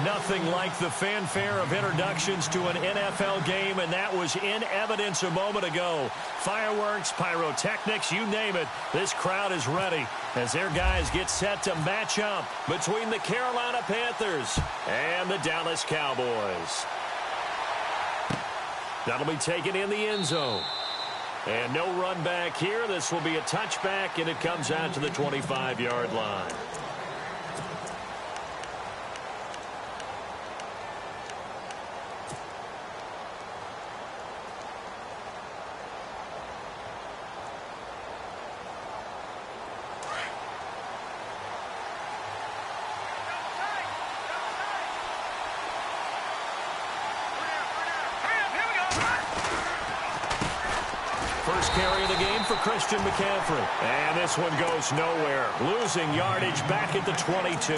Nothing like the fanfare of introductions to an NFL game, and that was in evidence a moment ago. Fireworks, pyrotechnics, you name it. This crowd is ready as their guys get set to match up between the Carolina Panthers and the Dallas Cowboys. That'll be taken in the end zone. And no run back here. This will be a touchback, and it comes out to the 25-yard line. First carry of the game for Christian McCaffrey. And this one goes nowhere. Losing yardage back at the 22.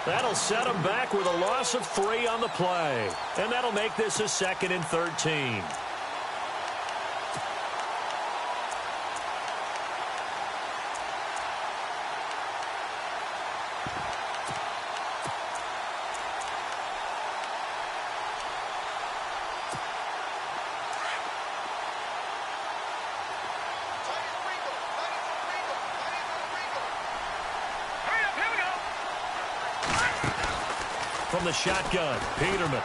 That'll set him back with a loss of 3 on the play. And that'll make this a 2nd and 13. From the shotgun, Peterman.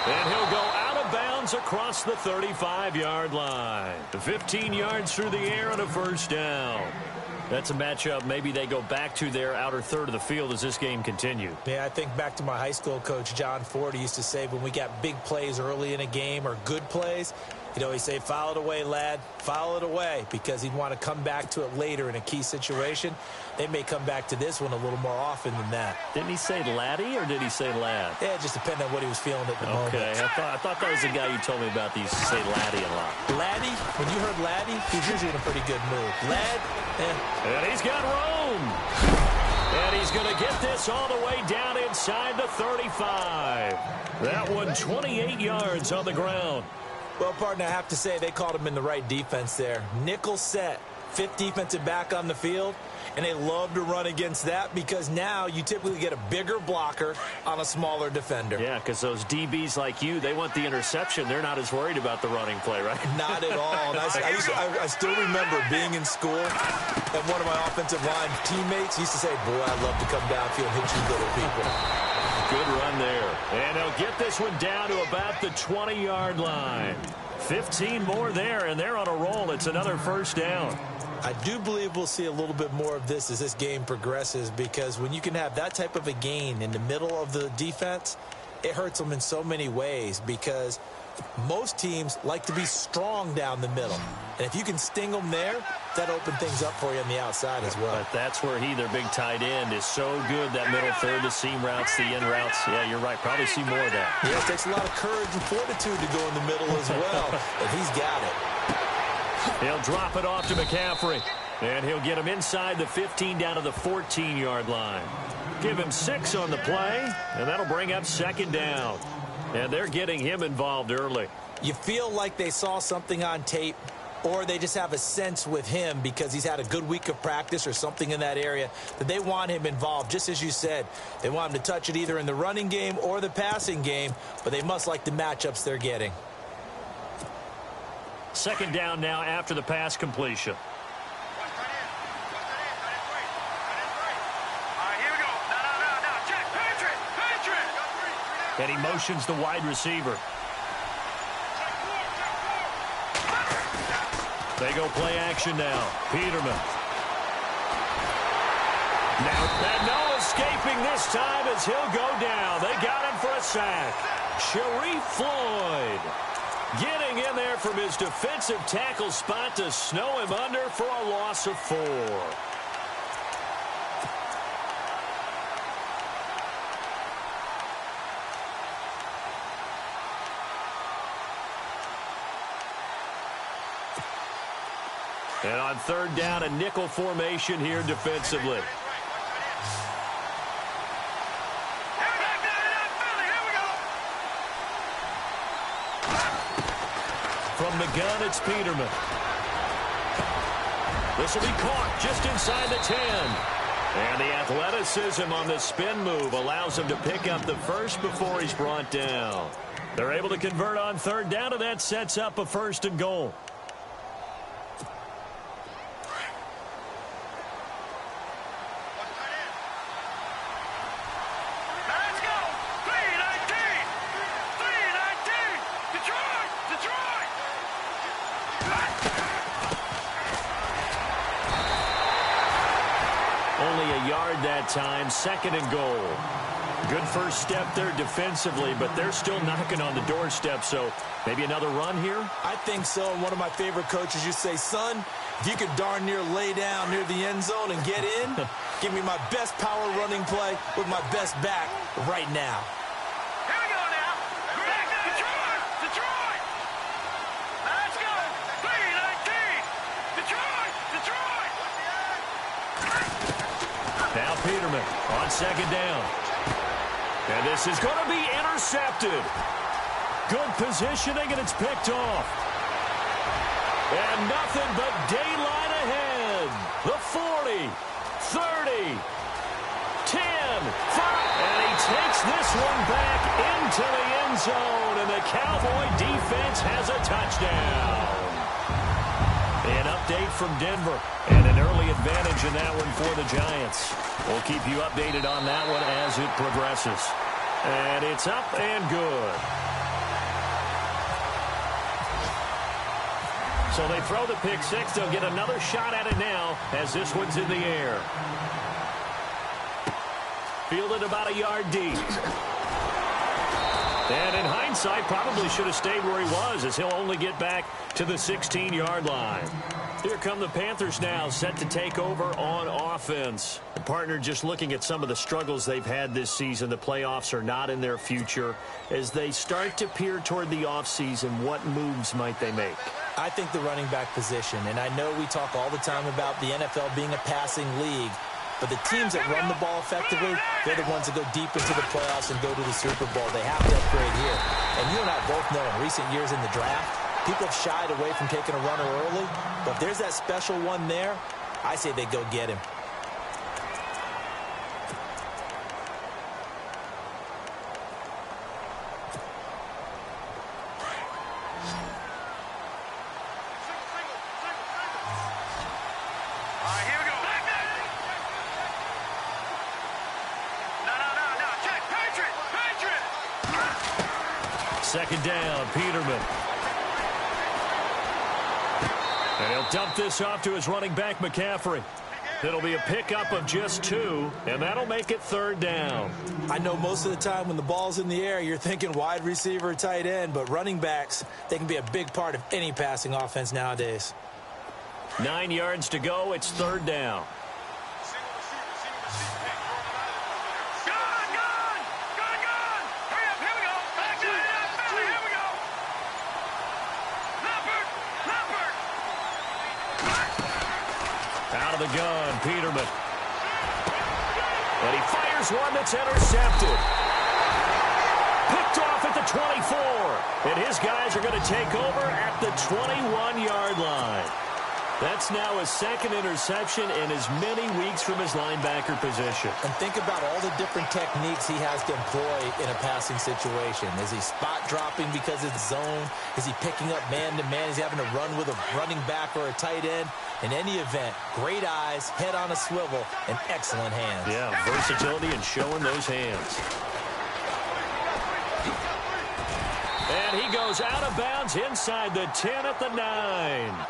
And he'll go out of bounds across the 35-yard line. 15 yards through the air and a first down. That's a matchup maybe they go back to their outer third of the field as this game continues. Yeah, I think back to my high school coach, John Ford. He used to say when we got big plays early in a game or good plays, he'd always say, foul it away, lad, foul it away, because he'd want to come back to it later in a key situation. They may come back to this one a little more often than that. Didn't he say laddie or did he say lad? Yeah, it just depended on what he was feeling at the moment. Okay, I thought that was the guy you told me about that used to say laddie a lot. Laddie? When you heard laddie, he's usually in a pretty good mood. Lad? And he's got room. And he's going to get this all the way down inside the 35. That one 28 yards on the ground. Well, partner, I have to say they called him in the right defense there. Nickel set, 5th defensive back on the field, and they love to run against that because now you typically get a bigger blocker on a smaller defender. Yeah, because those DBs like you, they want the interception. They're not as worried about the running play, right? Not at all. And I still remember being in school, and one of my offensive line teammates used to say, boy, I'd love to come downfield and hit you little people. Good run there. And they'll get this one down to about the 20-yard line. 15 more there, and they're on a roll. It's another first down. I do believe we'll see a little bit more of this as this game progresses, because when you can have that type of a gain in the middle of the defense, it hurts them in so many ways because most teams like to be strong down the middle. And if you can sting them there, that opens things up for you on the outside as well. But that's where their big tight end, is so good, that middle third, the seam routes, the in routes. Yeah, you're right. Probably see more of that. Yeah, it takes a lot of courage and fortitude to go in the middle as well, and he's got it. He'll drop it off to McCaffrey, and he'll get him inside the 15 down to the 14-yard line. Give him 6 on the play, and that'll bring up 2nd down. And they're getting him involved early. You feel like they saw something on tape, or they just have a sense with him because he's had a good week of practice or something in that area that they want him involved. Just as you said, they want him to touch it either in the running game or the passing game, but they must like the matchups they're getting. 2nd down now after the pass completion. And he motions the wide receiver. They go play action now. Peterman. Now, no escaping this time as he'll go down. They got him for a sack. Sharif Floyd getting in there from his defensive tackle spot to snow him under for a loss of 4. And on 3rd down, a nickel formation here defensively. From the gun, it's Peterman. This will be caught just inside the 10. And the athleticism on the spin move allows him to pick up the first before he's brought down. They're able to convert on third down, and that sets up a 1st and goal. Only a yard that time, 2nd and goal. Good first step there defensively, but they're still knocking on the doorstep, so maybe another run here? I think so. And one of my favorite coaches used to say, son, if you could darn near lay down near the end zone and get in, give me my best power running play with my best back right now. Here we go now. Back to Detroit. Detroit. Let's go. 3-19. Detroit. Detroit. Now Peterman on 2nd down. And this is going to be intercepted. Good positioning, and it's picked off. And nothing but daylight ahead. The 40, 30, 10, 5. And he takes this one back into the end zone, and the Cowboy defense has a touchdown. An update from Denver, and an early advantage in that one for the Giants. We'll keep you updated on that one as it progresses. And it's up and good. So they throw the pick six. They'll get another shot at it now as this one's in the air. Fielded about a yard deep. And in hindsight, probably should have stayed where he was, as he'll only get back to the 16-yard line. Here come the Panthers now, set to take over on offense. The partner just looking at some of the struggles they've had this season. The playoffs are not in their future. As they start to peer toward the offseason, what moves might they make? I think the running back position, and I know we talk all the time about the NFL being a passing league, but the teams that run the ball effectively, they're the ones that go deep into the playoffs and go to the Super Bowl. They have to upgrade here. And you and I both know in recent years in the draft, people have shied away from taking a runner early. But if there's that special one there, I say they go get him. Second down, Peterman. And he'll dump this off to his running back, McCaffrey. It'll be a pickup of just 2, and that'll make it 3rd down. I know most of the time when the ball's in the air, you're thinking wide receiver or tight end, but running backs, they can be a big part of any passing offense nowadays. 9 yards to go. It's 3rd down. Out of the gun, Peterman. And he fires one that's intercepted. Picked off at the 24. And his guys are going to take over at the 21-yard line. That's now his 2nd interception in as many weeks from his linebacker position. And think about all the different techniques he has to employ in a passing situation. Is he spot dropping because it's zone? Is he picking up man-to-man? Is he having to run with a running back or a tight end? In any event, great eyes, head on a swivel, and excellent hands. Yeah, versatility and showing those hands. And he goes out of bounds inside the 10 at the 9.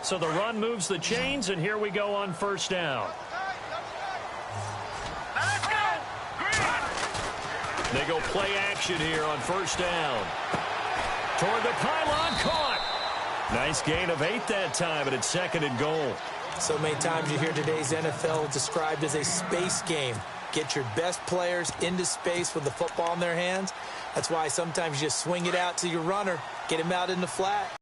So the run moves the chains, and here we go on 1st down. They go play action here on 1st down. Toward the pylon, caught. Nice gain of 8 that time, and it's 2nd and goal. So many times you hear today's NFL described as a space game. get your best players into space with the football in their hands. That's why sometimes you just swing it out to your runner, get him out in the flat.